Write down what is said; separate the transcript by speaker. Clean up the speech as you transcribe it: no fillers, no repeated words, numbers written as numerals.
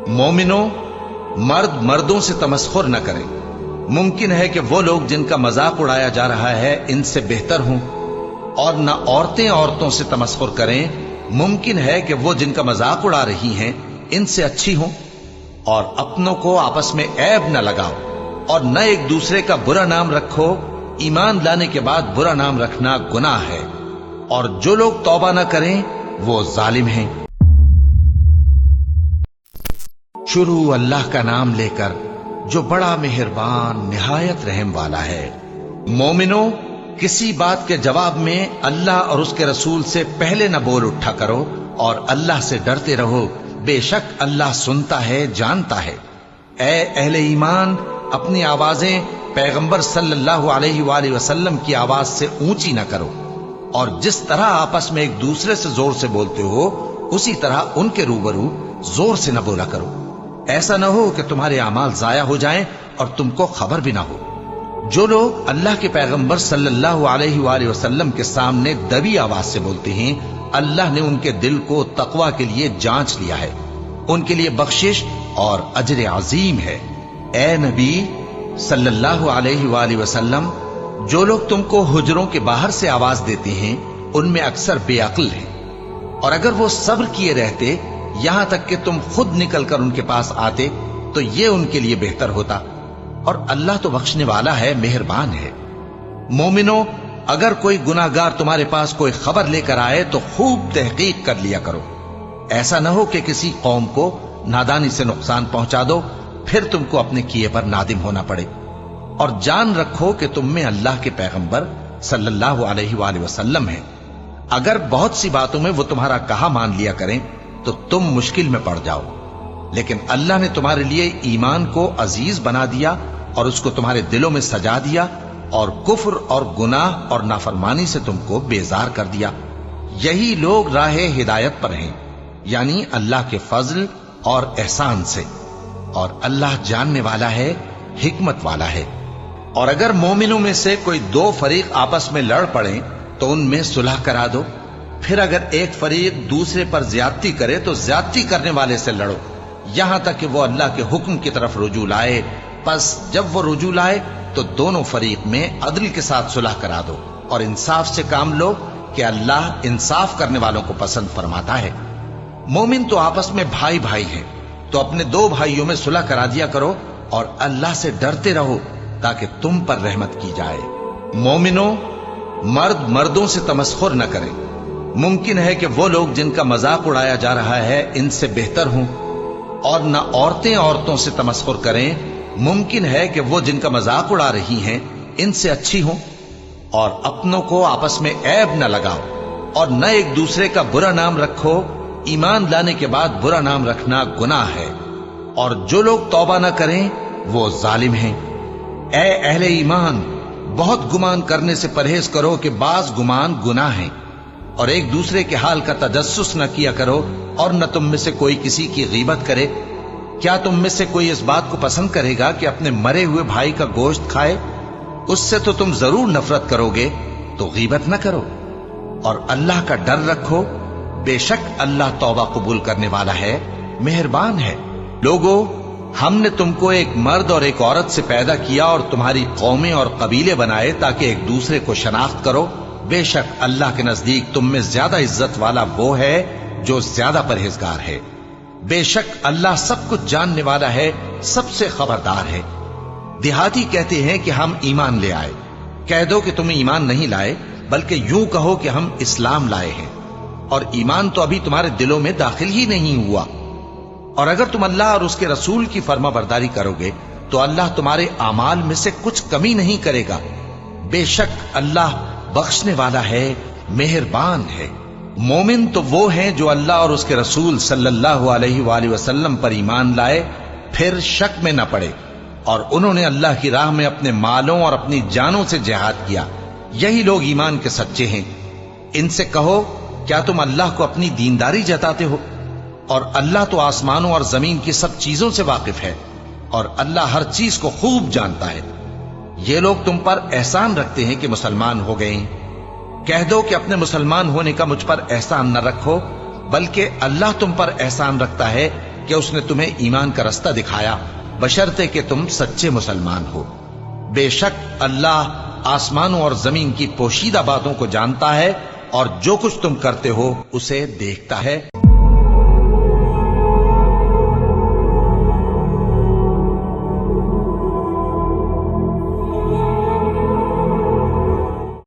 Speaker 1: मोमिनो, मर्द मर्दों से तमस्खुर न करें। मुमकिन है कि वो लोग जिनका मजाक उड़ाया जा रहा है इनसे बेहतर हों, और न औरतें औरतों से तमस्खुर करें। मुमकिन है कि वो जिनका मजाक उड़ा रही हैं इनसे अच्छी हों। और अपनों को आपस में ऐब न लगाओ, और न एक दूसरे का बुरा नाम रखो। ईमान लाने के बाद बुरा नाम रखना गुनाह है, और जो लोग तौबा न करें वो जालिम हैं। शुरू अल्लाह का नाम लेकर जो बड़ा मेहरबान निहायत रहम वाला है। मोमिनो, किसी बात के जवाब में अल्लाह और उसके रसूल से पहले न बोल उठा करो, और अल्लाह से डरते रहो। बेशक अल्लाह सुनता है, जानता है। ए अहले ईमान, अपनी आवाजें पैगंबर सल्लल्लाहु अलैहि वसल्लम की आवाज से ऊंची न करो, और जिस तरह आपस में एक दूसरे से जोर से बोलते हो उसी तरह उनके रूबरू जोर से न बोला करो। ऐसा न हो कि तुम्हारे अमाल जाया हो जाएं और तुमको खबर भी ना हो। जो लोग अल्लाह के पैगंबर सल्लल्लाहु अलैहि वसल्लम के सामने दबी आवाज से बोलते हैं, अल्लाह ने उनके दिल को तकवा के लिए जांच लिया है। उनके लिए बख्शिश और अजर अजीम है। ए नबी सल्लल्लाहु अलैहि वसल्लम, जो लोग तुमको हुजरों के बाहर से आवाज देते हैं उनमें अक्सर बेअक्ल हैं, और अगर वो सब्र किए रहते यहां तक कि तुम खुद निकलकर उनके पास आते तो ये उनके लिए बेहतर होता। और अल्लाह तो बख्शने वाला है, मेहरबान है। मोमिनो, अगर कोई गुनाहगार तुम्हारे पास कोई खबर लेकर आए तो खूब तहकीक कर लिया करो। ऐसा न हो कि किसी कौम को नादानी से नुकसान पहुंचा दो, फिर तुमको अपने किए पर नादिम होना पड़े। और जान रखो कि तुम में अल्लाह के पैगंबर सल्लल्लाहु अलैहि वसल्लम है। अगर बहुत सी बातों में वो तुम्हारा कहा मान लिया करें तो तुम मुश्किल में पड़ जाओ, लेकिन अल्लाह ने तुम्हारे लिए ईमान को अजीज बना दिया और उसको तुम्हारे दिलों में सजा दिया, और कुफ्र और गुनाह और नाफरमानी से तुमको बेजार कर दिया। यही लोग राह हिदायत पर हैं, यानी अल्लाह के फजल और एहसान से। और अल्लाह जानने वाला है, हिकमत वाला है। और अगर मोमिनों में से कोई दो फरीक आपस में लड़ पड़े तो उनमें सुलह करा दो। फिर अगर एक फरीक दूसरे पर ज्यादती करे तो ज्यादती करने वाले से लड़ो, यहां तक कि वो अल्लाह के हुक्म की तरफ रुजू लाए। बस जब वो रुजू लाए तो दोनों फरीक में अदल के साथ सुलह करा दो, और इंसाफ से काम लो कि अल्लाह इंसाफ करने वालों को पसंद फरमाता है। मोमिन तो आपस में भाई भाई हैं, तो अपने दो भाइयों में सुलह करा दिया करो, और अल्लाह से डरते रहो ताकि तुम पर रहमत की जाए। मोमिनो, मर्द मर्दों से तमस्खुर न करें। मुमकिन है कि वो लोग जिनका मजाक उड़ाया जा रहा है इनसे बेहतर हों, और न औरतें औरतों से तमस्खुर करें। मुमकिन है कि वो जिनका मजाक उड़ा रही हैं इनसे अच्छी हों। और अपनों को आपस में ऐब न लगाओ, और न एक दूसरे का बुरा नाम रखो। ईमान लाने के बाद बुरा नाम रखना गुनाह है, और जो लोग तौबा न करें वो जालिम हैं। ए अहले ईमान, बहुत गुमान करने से परहेज करो कि बाज गुमान गुनाह है, और एक दूसरे के हाल का तजस्सुस न किया करो, और न तुम में से कोई किसी की गीबत करे। क्या तुम में से कोई इस बात को पसंद करेगा कि अपने मरे हुए भाई का गोश्त खाए? उससे तो तुम जरूर नफरत करोगे, तो गीबत न करो। और अल्लाह का डर रखो, बेशक अल्लाह तौबा कबूल करने वाला है, मेहरबान है। लोगो, हमने तुमको एक मर्द और एक औरत से पैदा किया और तुम्हारी कौमें और कबीले बनाए ताकि एक दूसरे को शनाख्त करो। बेशक अल्लाह के नजदीक तुम में ज्यादा इज्जत वाला वो है जो ज्यादा परहेजगार है। बेशक अल्लाह सब कुछ जानने वाला है, सबसे खबरदार है। देहाती कहते हैं कि हम ईमान ले आए। कह दो कि तुम ईमान नहीं लाए, बल्कि यूं कहो कि हम इस्लाम लाए हैं, और ईमान तो अभी तुम्हारे दिलों में दाखिल ही नहीं हुआ। और अगर तुम अल्लाह और उसके रसूल की फर्माबरदारी करोगे तो अल्लाह तुम्हारे आमाल में से कुछ कमी नहीं करेगा। बेशक अल्लाह बख्शने वाला है, मेहरबान है। मोमिन तो वो हैं जो अल्लाह और उसके रसूल सल्लल्लाहु अलैहि वसल्लम पर ईमान लाए, फिर शक में न पड़े, और उन्होंने अल्लाह की राह में अपने मालों और अपनी जानों से जिहाद किया। यही लोग ईमान के सच्चे हैं। इनसे कहो, क्या तुम अल्लाह को अपनी दीनदारी जताते हो? और अल्लाह तो आसमानों और जमीन की सब चीजों से वाकिफ है, और अल्लाह हर चीज को खूब जानता है। ये लोग तुम पर एहसान रखते हैं कि मुसलमान हो गए। कह दो कि अपने मुसलमान होने का मुझ पर एहसान न रखो, बल्कि अल्लाह तुम पर एहसान रखता है کہ اس نے تمہیں ایمان کا رستہ دکھایا بشرطے کہ تم سچے مسلمان ہو۔ بے شک اللہ آسمانوں اور زمین کی پوشیدہ باتوں کو جانتا ہے اور جو کچھ تم کرتے ہو اسے دیکھتا ہے۔